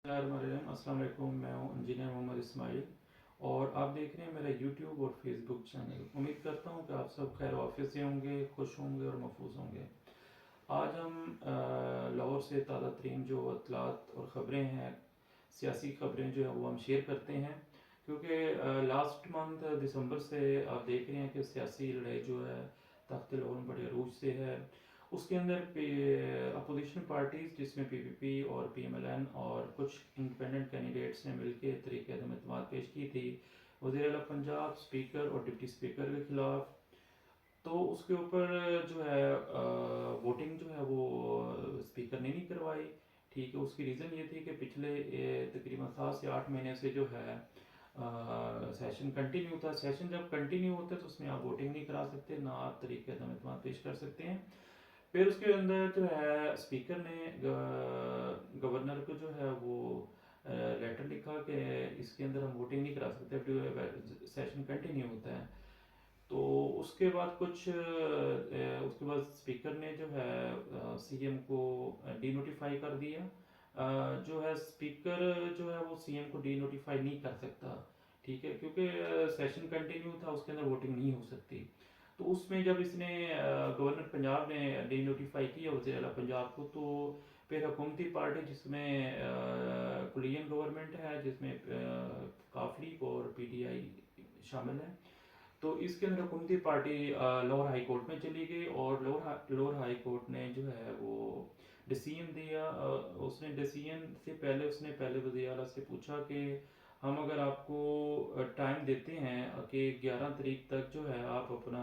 अस्सलाम वालेकुम। मैं हूँ इंजीनियर मोहम्मद इस्माइल और आप देख रहे हैं मेरा यूट्यूब और फेसबुक चैनल। उम्मीद करता हूँ कि आप सब खैर ऑफिस से होंगे, खुश होंगे और महफूज होंगे। आज हम लाहौर से ताज़ा तरीन जो अतलात और ख़बरें हैं, सियासी ख़बरें जो है वो हम शेयर करते हैं, क्योंकि लास्ट मंथ दिसंबर से आप देख रहे हैं कि सियासी लड़ाई जो है तख्त लाहौर में बड़े अरूज से है। उसके अंदर अपोजिशन पार्टीज़ जिसमें पीपीपी और पीएमएलएन और कुछ इंडिपेंडेंट कैंडिडेट्स ने मिलकर तरीके अदम एतमाद पेश की थी वज़ीर आला पंजाब, स्पीकर और डिप्टी स्पीकर के खिलाफ। तो उसके ऊपर जो है वोटिंग जो है वो स्पीकर ने नहीं करवाई। ठीक है, उसकी रीज़न ये थी कि पिछले तकरीबन 7 से 8 महीने से जो है सेशन कंटिन्यू था। सेशन जब कंटिन्यू होता है तो उसमें आप वोटिंग नहीं करा सकते, ना आप तरीके अदम एतमाद पेश कर सकते हैं। फिर उसके अंदर जो है स्पीकर ने गवर्नर को जो है वो लेटर लिखा कि इसके अंदर हम वोटिंग नहीं करा सकते, सेशन कंटिन्यू होता है। तो उसके बाद उसके बाद स्पीकर ने जो है सीएम को डीनोटिफाई कर दिया। जो है स्पीकर जो है वो सीएम को डीनोटिफाई नहीं कर सकता, ठीक है, क्योंकि सेशन कंटिन्यू था, उसके अंदर वोटिंग नहीं हो सकती। तो उसमें जब इसने गवर्नर पंजाब ने डीनोटिफाई किया वज़ीर आला पंजाब को, तो फिर हुकूमती पार्टी जिसमें कुलियन गवर्नमेंट है, जिसमें काफली और पीटीआई शामिल है, तो इसके अंदर हुकूमती पार्टी लाहौर हाई कोर्ट में चली गई और लाहौर हाई कोर्ट ने जो है वो डिसीजन दिया। उसने डिसीजन से पहले उसने पहले वज़ीर आला से पूछा कि हम अगर आपको टाइम देते हैं कि 11 तारीख तक जो है आप अपना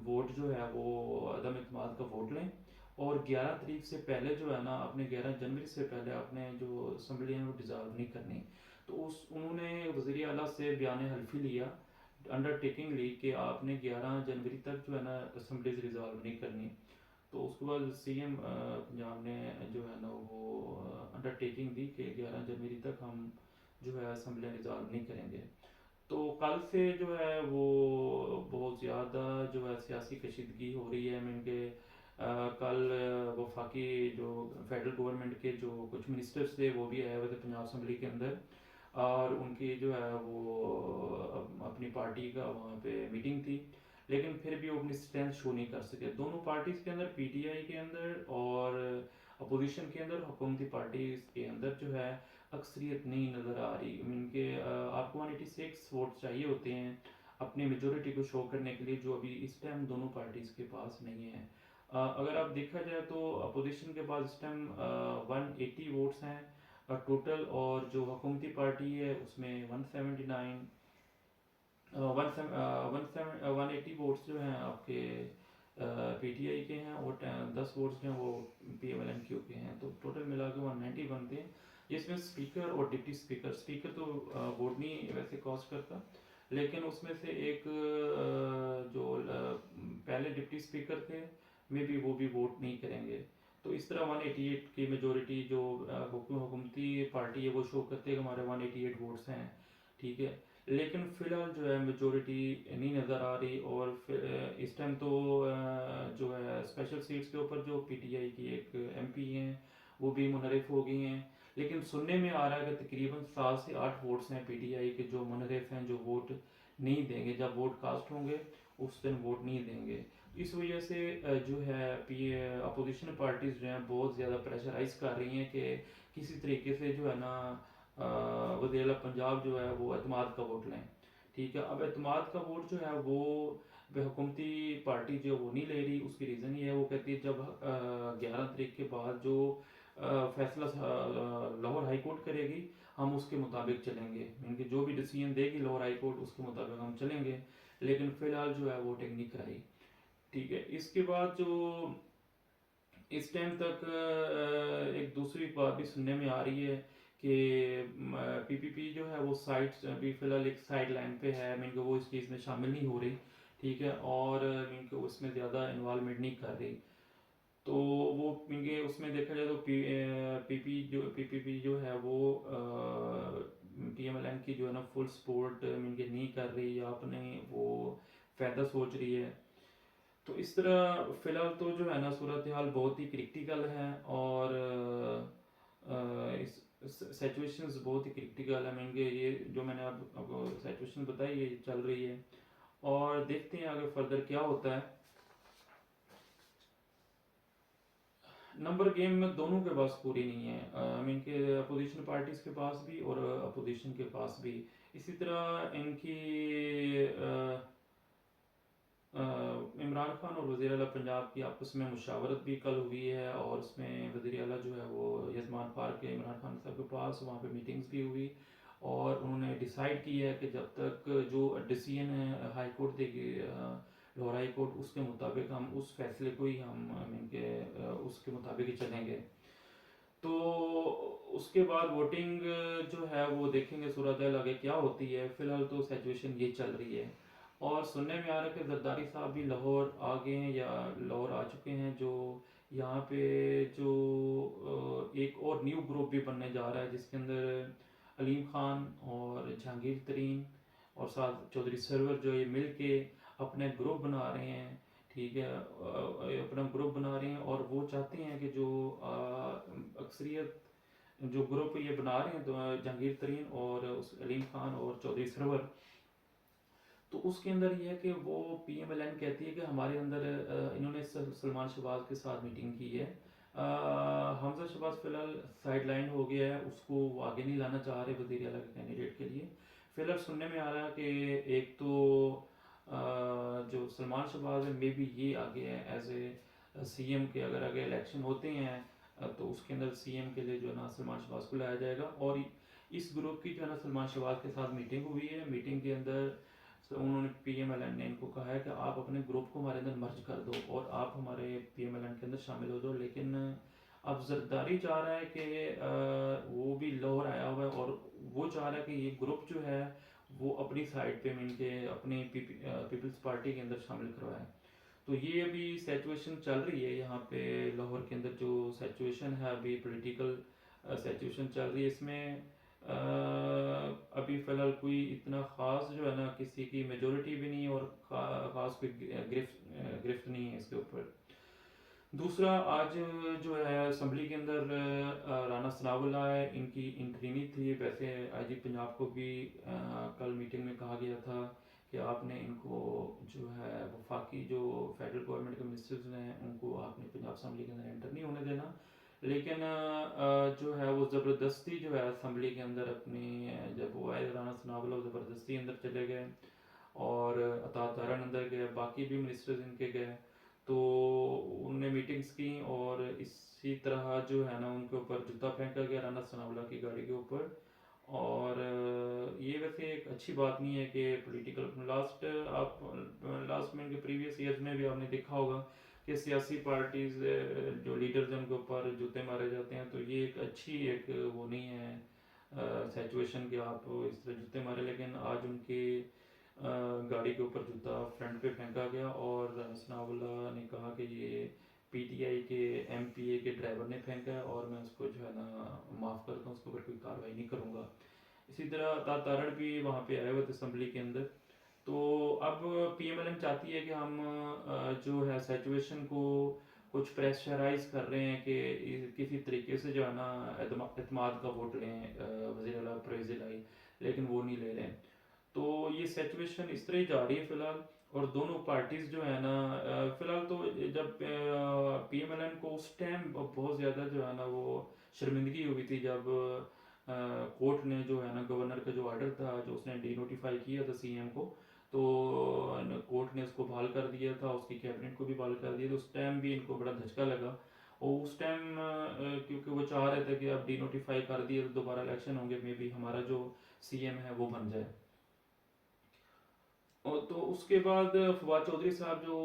वोट जो है वो अदम एतमाद का वोट लें, और 11 तारीख से पहले जो है ना, अपने 11 जनवरी से पहले आपने जो असम्बली है वो डिज़ाल्व नहीं करनी। तो उस उन्होंने वज़ीर आला से बयान हल्फी लिया, अंडरटेकिंग ली कि आपने 11 जनवरी तक जो है ना असम्बलीज रिजॉल्व नहीं करनी। तो उसके बाद सीएम पंजाब ने जो है ना वो अंडरटेकिंग दी कि 11 जनवरी तक हम जो है असम्बली रिजॉल्व नहीं करेंगे। तो कल से जो है वो बहुत ज़्यादा जो है सियासी कशीदगी हो रही है। मीन के कल वफाकी जो फेडरल गवर्नमेंट के जो कुछ मिनिस्टर्स थे वो भी आए हुए थे पंजाब असम्बली के अंदर, और उनकी जो है वो अपनी पार्टी का वहाँ पे मीटिंग थी, लेकिन फिर भी वो अपनी स्ट्रेंथ शो नहीं कर सके। दोनों पार्टीज के अंदर, पीटीआई के अंदर और अपोजिशन के अंदर, हुकूमती पार्टीज के अंदर जो है अक्सरियत नहीं नज़र आ रही। मीन के आपको 186 वोट चाहिए होते हैं अपनी मेजोरिटी को शो करने के लिए, जो अभी इस टाइम दोनों पार्टीज के पास नहीं है। अगर आप देखा जाए तो अपोजिशन के पास इस टाइम 180 वोट्स हैं टोटल, और जो हुकूमती पार्टी है उसमें 179 180 वोट्स जो हैं आपके पीटीआई के हैं, और 10 वोट्स जो हैं वो पीएमएलएन क्यू के हैं। तो टोटल मिला के 190 बनते हैं, जिसमें स्पीकर और डिप्टी स्पीकर, स्पीकर तो वोट नहीं वैसे कॉस्ट करता, लेकिन उसमें से एक पहले डिप्टी स्पीकर थे, मे बी वो भी वोट नहीं करेंगे। तो इस तरह 188 की मेजोरिटी जो हुकूमती पार्टी है वो शो करते हैं कि हमारे 188 वोट्स हैं, ठीक है। लेकिन फिलहाल जो है मेजोरिटी नहीं नज़र आ रही, और इस टाइम तो जो है स्पेशल सीट्स के ऊपर जो पीटीआई की एक एमपी हैं वो भी मुनहरिफ हो गई हैं। लेकिन सुनने में आ रहा है कि तकरीबन 7 से 8 वोट्स हैं पीटीआई के जो मुनहरिफ हैं, जो वोट नहीं देंगे, जब वोट कास्ट होंगे उस दिन वोट नहीं देंगे। इस वजह से जो है अपोजिशन पार्टीज जो हैं बहुत ज़्यादा प्रेशराइज कर रही हैं कि किसी तरीके से जो है ना वज़ीर पंजाब जो है वो एतमाद का वोट लें, ठीक है। अब एतमाद का वोट जो है वो हुकूमती पार्टी जो वो नहीं ले रही। उसकी रीज़न ये है, वो कहती है जब 11 तारीख के बाद जो फैसला लाहौर हाई कोर्ट करेगी हम उसके मुताबिक चलेंगे, इनके जो भी डिसीजन देगी लाहौर हाई कोर्ट उसके मुताबिक हम चलेंगे। लेकिन फिलहाल जो है वोटिंग नहीं कराई, ठीक है। इसके बाद जो इस टाइम तक एक दूसरी बात भी सुनने में आ रही है कि पीपीपी जो है वो साइड अभी फिलहाल एक साइड लाइन पे है, मीन को वो इस चीज़ में शामिल नहीं हो रही, ठीक है, और मीन को उसमें ज़्यादा इन्वॉल्वमेंट नहीं कर रही। तो वो मीन के उसमें देखा जाए तो पीपीपी जो है वो पीएमएलएन की जो है ना फुल सपोर्ट मीन के नहीं कर रही, या अपने वो फ़ायदा सोच रही है। तो इस तरह फ़िलहाल तो जो है ना सूरत हाल बहुत ही क्रिटिकल है, और इस सिचुएशंस बहुत ही क्रिटिकल है। मैंने ये जो मैंने आपको सिचुएशन बताई ये चल रही है, और देखते हैं आगे फर्दर क्या होता है। नंबर गेम में दोनों के पास पूरी नहीं है, आई मीन के अपोजिशन पार्टीज के पास भी और अपोजिशन के पास भी। इसी तरह इनकी इमरान खान और वज़ीर आला पंजाब की आपस में मुशावरत भी कल हुई है, और उसमें वज़ीर आला जो है वो यजमान पार्क के इमरान खान साहब के पास वहाँ पे मीटिंग्स भी हुई, और उन्होंने डिसाइड किया है कि जब तक जो डिसीजन है हाई कोर्ट देगी, लाहौर हाई कोर्ट, उसके मुताबिक हम उस फैसले को ही हम आई मीन के उसके मुताबिक ही चलेंगे। तो उसके बाद वोटिंग जो है वो देखेंगे सूरत आगे क्या होती है। फिलहाल तो सिचुएशन ये चल रही है, और सुनने में आ रहा है कि जरदारी साहब भी लाहौर आ गए हैं या लाहौर आ चुके हैं। जो यहाँ पे जो एक और न्यू ग्रुप भी बनने जा रहा है, जिसके अंदर अलीम खान और जहांगीर तरीन और साथ चौधरी सरवर जो ये मिल के अपने ग्रुप बना रहे हैं। ठीक है, अपना ग्रुप बना रहे हैं, और वो चाहते हैं कि जो अक्सरियत जो ग्रुप ये बना रहे हैं, तो जहांगीर तरीन और उस अलीम खान और चौधरी सरवर, तो उसके अंदर ये है कि वो पीएमएलएन कहती है कि हमारे अंदर इन्होंने सलमान शहबाज के साथ मीटिंग की है। हमजा शहबाज फिलहाल साइड लाइन हो गया है, उसको वो आगे नहीं लाना चाह रहे वज़ीर आला के कैंडिडेट के लिए। फिलहाल सुनने में आ रहा है कि एक तो जो सलमान शहबाज है मे बी ये आगे है एज ए सीएम के, अगर आगे इलेक्शन होते हैं तो उसके अंदर सीएम के लिए जो है ना सलमान शहबाज को लाया जाएगा। और इस ग्रुप की जो है ना सलमान शहबाज के साथ मीटिंग हुई है। मीटिंग के अंदर उन्होंने पीएमएलएन ने इनको कहा है कि आप अपने ग्रुप को हमारे अंदर मर्ज कर दो और आप हमारे पीएमएलएन के अंदर शामिल हो जाओ। लेकिन अब जरदारी चाह रहा है कि वो भी लाहौर आया हुआ है, और वो चाह रहा है कि ये ग्रुप जो है वो अपनी साइड पे मिल के अपनी पीपल्स पार्टी के अंदर शामिल करवाए। तो ये अभी सिचुएशन चल रही है यहाँ पे लाहौर के अंदर। जो सिचुएशन है अभी पॉलिटिकल सिचुएशन चल रही है, इसमें अभी फ़िलहाल कोई इतना ख़ास जो है ना किसी की मेजोरिटी भी नहीं, और ख़ास कोई गिरफ्त नहीं है इसके ऊपर। दूसरा, आज जो है असम्बली के अंदर राना सनाउल्लाह है, इनकी इंटरीनी थी। वैसे आईजी पंजाब को भी कल मीटिंग में कहा गया था कि आपने इनको जो है वफाकी जो फेडरल गवर्नमेंट के मिनिस्टर्स हैं उनको आपने पंजाब असम्बली के अंदर एंटर नहीं होने देना। लेकिन जो है वो ज़बरदस्ती जो है असम्बली के अंदर अपनी जब वो आए राना सनाउल्लाह ज़बरदस्ती अंदर चले गए, और अता तारन अंदर गए, बाकी भी मिनिस्टर्स इनके गए। तो उनने मीटिंग्स की, और इसी तरह जो है ना उनके ऊपर जूता फेंका गया राना सनाउल्लाह की गाड़ी के ऊपर। और ये वैसे एक अच्छी बात नहीं है कि पॉलिटिकल लास्ट में इनके प्रीवियस ईयर्स में भी आपने देखा होगा कि सियासी पार्टीज जो लीडर्स हैं उनके ऊपर जूते मारे जाते हैं। तो ये एक अच्छी एक वो नहीं है सिचुएशन कि आप इस तरह जूते मारे। लेकिन आज उनकी गाड़ी के ऊपर जूता फ्रंट पे फेंका गया, और सनाउल्लाह ने कहा कि ये पीटीआई के एमपीए के ड्राइवर ने फेंका है, और मैं उसको जो है ना माफ़ करता हूँ, उसके ऊपर कोई कार्रवाई नहीं करूँगा। इसी तरह तारण भी वहाँ पे आए हुए थे असम्बली के अंदर। तो अब पीएमएलएन चाहती है कि हम जो है सिचुएशन को कुछ प्रेशराइज कर रहे हैं कि किसी तरीके से जो है ना एतमाद का वोट लें वज़ीर आला परवेज़ इलाही, लेकिन वो नहीं ले रहे हैं। तो ये सिचुएशन इस तरह ही जा रही है फिलहाल। और दोनों पार्टीज जो है ना फिलहाल तो जब पीएमएलएन को उस टाइम बहुत ज़्यादा जो है ना वो शर्मिंदगी हुई थी, जब कोर्ट ने जो है ना गवर्नर का जो ऑर्डर था जो उसने डी नोटिफाई किया था सीएम को, तो कोर्ट ने उसको बहाल कर दिया था, उसकी कैबिनेट को भी बहाल कर दिया। तो उस टाइम भी इनको बड़ा धचका लगा, और उस टाइम क्योंकि वो चाह रहे थे कि अब डी नोटिफाई कर दिए तो दोबारा इलेक्शन होंगे, मे बी हमारा जो सीएम है वो बन जाए। और तो उसके बाद फवाद चौधरी साहब जो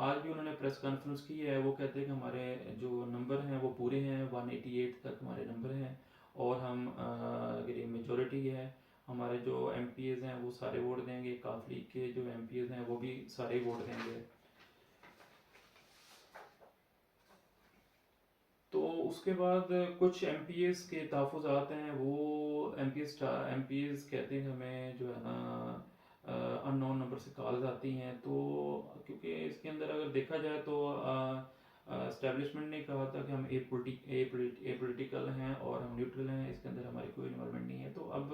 आज भी उन्होंने प्रेस कॉन्फ्रेंस की है, वो कहते हैं कि हमारे जो नंबर हैं वो पूरे हैं, 188 तक हमारे नंबर हैं, और हम अगर ये मेजोरिटी है, हमारे जो एमपीएज हैं वो सारे वोट देंगे, काफ लीग के जो एमपीएज हैं वो भी सारे वोट देंगे। तो उसके बाद कुछ एमपीएस के तहफ़्फ़ुज़ात हैं, वो एमपीएस कहते हैं हमें जो है ना अननोन नंबर से कॉल्स आती हैं। तो क्योंकि इसके अंदर अगर देखा जाए तो एस्टेब्लिशमेंट ने कहा था कि हम एपॉलिटिकल हैं और हम न्यूट्रल हैं, इसके अंदर हमारी कोई इन्वॉल्वमेंट नहीं है। तो अब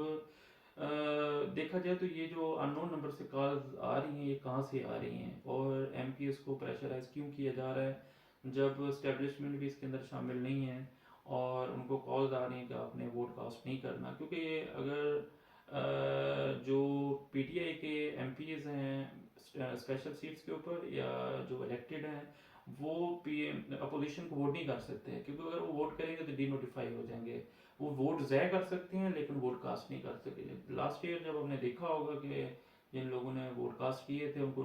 देखा जाए तो ये जो अननोन नंबर से कॉल्स आ रही हैं, ये कहाँ से आ रही हैं और एमपीएस को प्रेशराइज क्यों किया जा रहा है जब एस्टेब्लिशमेंट भी इसके अंदर शामिल नहीं है और उनको कॉल्स आ रही हैं कि आपने वोट कास्ट नहीं करना। क्योंकि अगर जो पीटीआई के एमपीज हैं स्पेशल सीट्स के ऊपर या जो इलेक्टेड हैं, वो पीएम अपोजिशन को वोट नहीं कर सकते हैं, क्योंकि अगर वो वोट करेंगे तो डीनोटिफाई हो जाएंगे। वो वोट ज़ाय कर सकते हैं लेकिन वोट कास्ट नहीं कर सकते। लास्ट ईयर जब हमने देखा होगा कि जिन लोगों ने वोट कास्ट किए थे उनको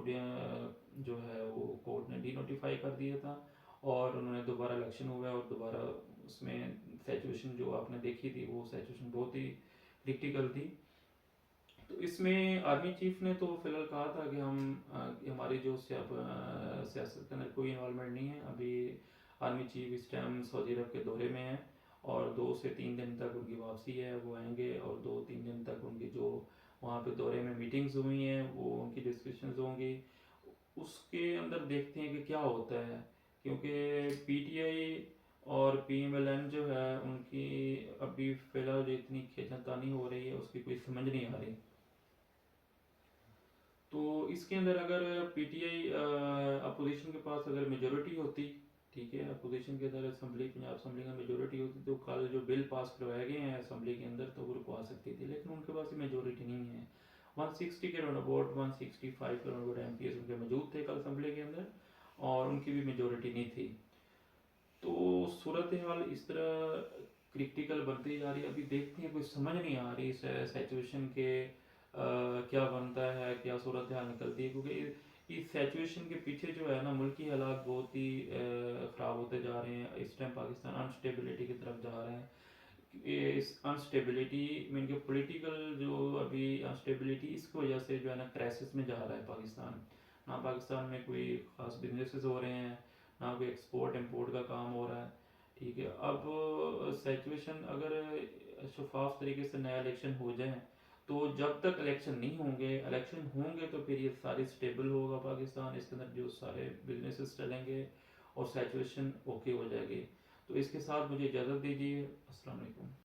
जो है वो कोर्ट ने डीनोटिफाई कर दिया था और उन्होंने दोबारा इलेक्शन हुआ और दोबारा उसमें सिचुएशन जो आपने देखी थी वो सिचुएशन बहुत ही क्रिटिकल थी। तो इसमें आर्मी चीफ ने तो फिलहाल कहा था कि हमारी जो सियासत के अंदर कोई इन्वॉल्वमेंट नहीं है। अभी आर्मी चीफ इस टाइम सऊदी अरब के दौरे में है और 2 से 3 दिन तक उनकी वापसी है, वो आएंगे और 2-3 दिन तक उनकी जो वहाँ पे दौरे में मीटिंग्स हुई हैं वो उनकी डिस्कशंस होंगी, उसके अंदर देखते हैं कि क्या होता है। क्योंकि पीटीआई और पीएमएलएन जो है उनकी अभी फिलहाल जो इतनी खींचातानी हो रही है उसकी कोई समझ नहीं आ रही। तो इसके अंदर अगर पीटीआई अपोजिशन के पास अगर मेजोरिटी होती, ठीक है, अपोजिशन के अंदर असम्बली पंजाब असम्बली का मेजोरिटी होती तो कल जो बिल पास करवाए गए हैं असम्बली के अंदर तो वो रुकवा सकती थी, लेकिन उनके पास मेजोरिटी नहीं है। 160 के राउंड अबाउट 165 के राउंड अबाउट एमपीएस उनके मौजूद थे कल असम्बली के अंदर और उनकी भी मेजोरिटी नहीं थी। तो सूरत हाल इस तरह क्रिटिकल बनती जा रही है। अभी देखते हैं, कोई समझ नहीं आ रही सिचुएशन के क्या बनता है, क्या सूरत हाल निकलती है। क्योंकि इस सिचुएशन के पीछे जो है ना मुल्की हालात बहुत ही ख़राब होते जा रहे हैं। इस टाइम पाकिस्तान अनस्टेबिलिटी की तरफ जा रहा है। इस अनस्टेबिलिटी मीन के पॉलिटिकल जो अभी अनस्टेबिलिटी इसकी वजह से जो है ना क्राइसिस में जा रहा है पाकिस्तान। ना पाकिस्तान में कोई ख़ास बिजनेसेस हो रहे हैं, ना कोई एक्सपोर्ट इम्पोर्ट का काम हो रहा है। ठीक है, अब सिचुएशन अगर शफाफ तरीके से नया इलेक्शन हो जाए तो जब तक इलेक्शन नहीं होंगे, इलेक्शन होंगे तो फिर ये सारी स्टेबल होगा पाकिस्तान, इसके अंदर जो सारे बिजनेसेस चलेंगे और सिचुएशन ओके हो जाएगी। तो इसके साथ मुझे इजाज़त दीजिए। अस्सलाम वालेकुम।